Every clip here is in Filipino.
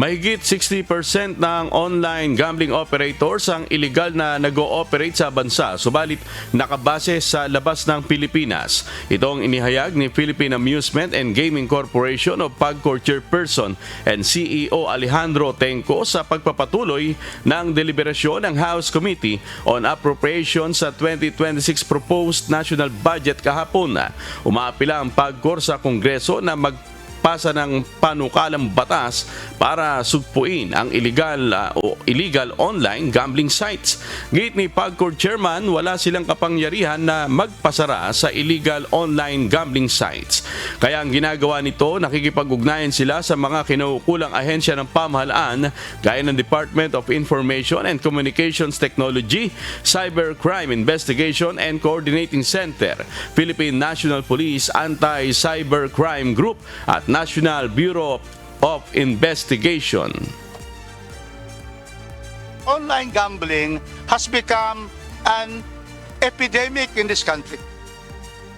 Mahigit 60% ng online gambling operators ang illegal na nag-ooperate sa bansa, subalit nakabase sa labas ng Pilipinas. Ito ang inihayag ni Philippine Amusement and Gaming Corporation o PAGCOR Chairperson and CEO Alejandro Tenco sa pagpapatuloy ng deliberasyon ng House Committee on Appropriations sa 2026 proposed national budget kahapon. Umaapila ang PAGCOR sa Kongreso na magpasa ng panukalang batas para sugpuin ang illegal online gambling sites. Gate ni PAGCOR Chairman, wala silang kapangyarihan na magpasara sa illegal online gambling sites. Kaya ang ginagawa nito, nakikipag-ugnayan sila sa mga kinaukulang ahensya ng pamahalaan gaya ng Department of Information and Communications Technology, Cybercrime Investigation and Coordinating Center, Philippine National Police Anti-Cybercrime Group at National Bureau of Investigation. Online gambling has become an epidemic in this country.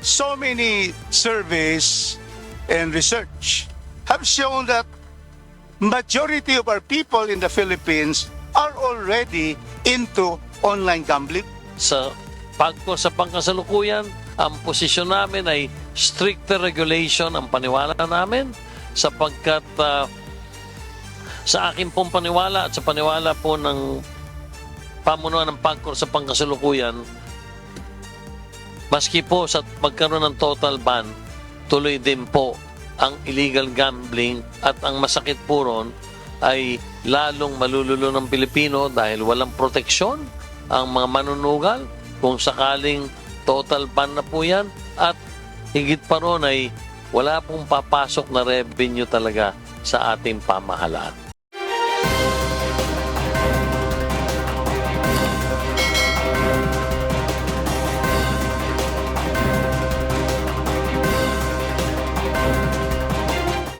So many surveys and research have shown that majority of our people in the Philippines are already into online gambling. Sa PAGCOR sa pangkasalukuyan, ang posisyon namin ay stricter regulation ang paniwala namin sapagkat sa akin pong paniwala at sa paniwala po ng pamunuan ng PAGCOR sa pangkasalukuyan, maski po sa magkaroon ng total ban, tuloy din po ang illegal gambling at ang masakit po ron ay lalong malululo ng Pilipino dahil walang proteksyon ang mga manunugal kung sakaling total ban na po yan at higit pa ron ay wala pong papasok na revenue talaga sa ating pamahalaan.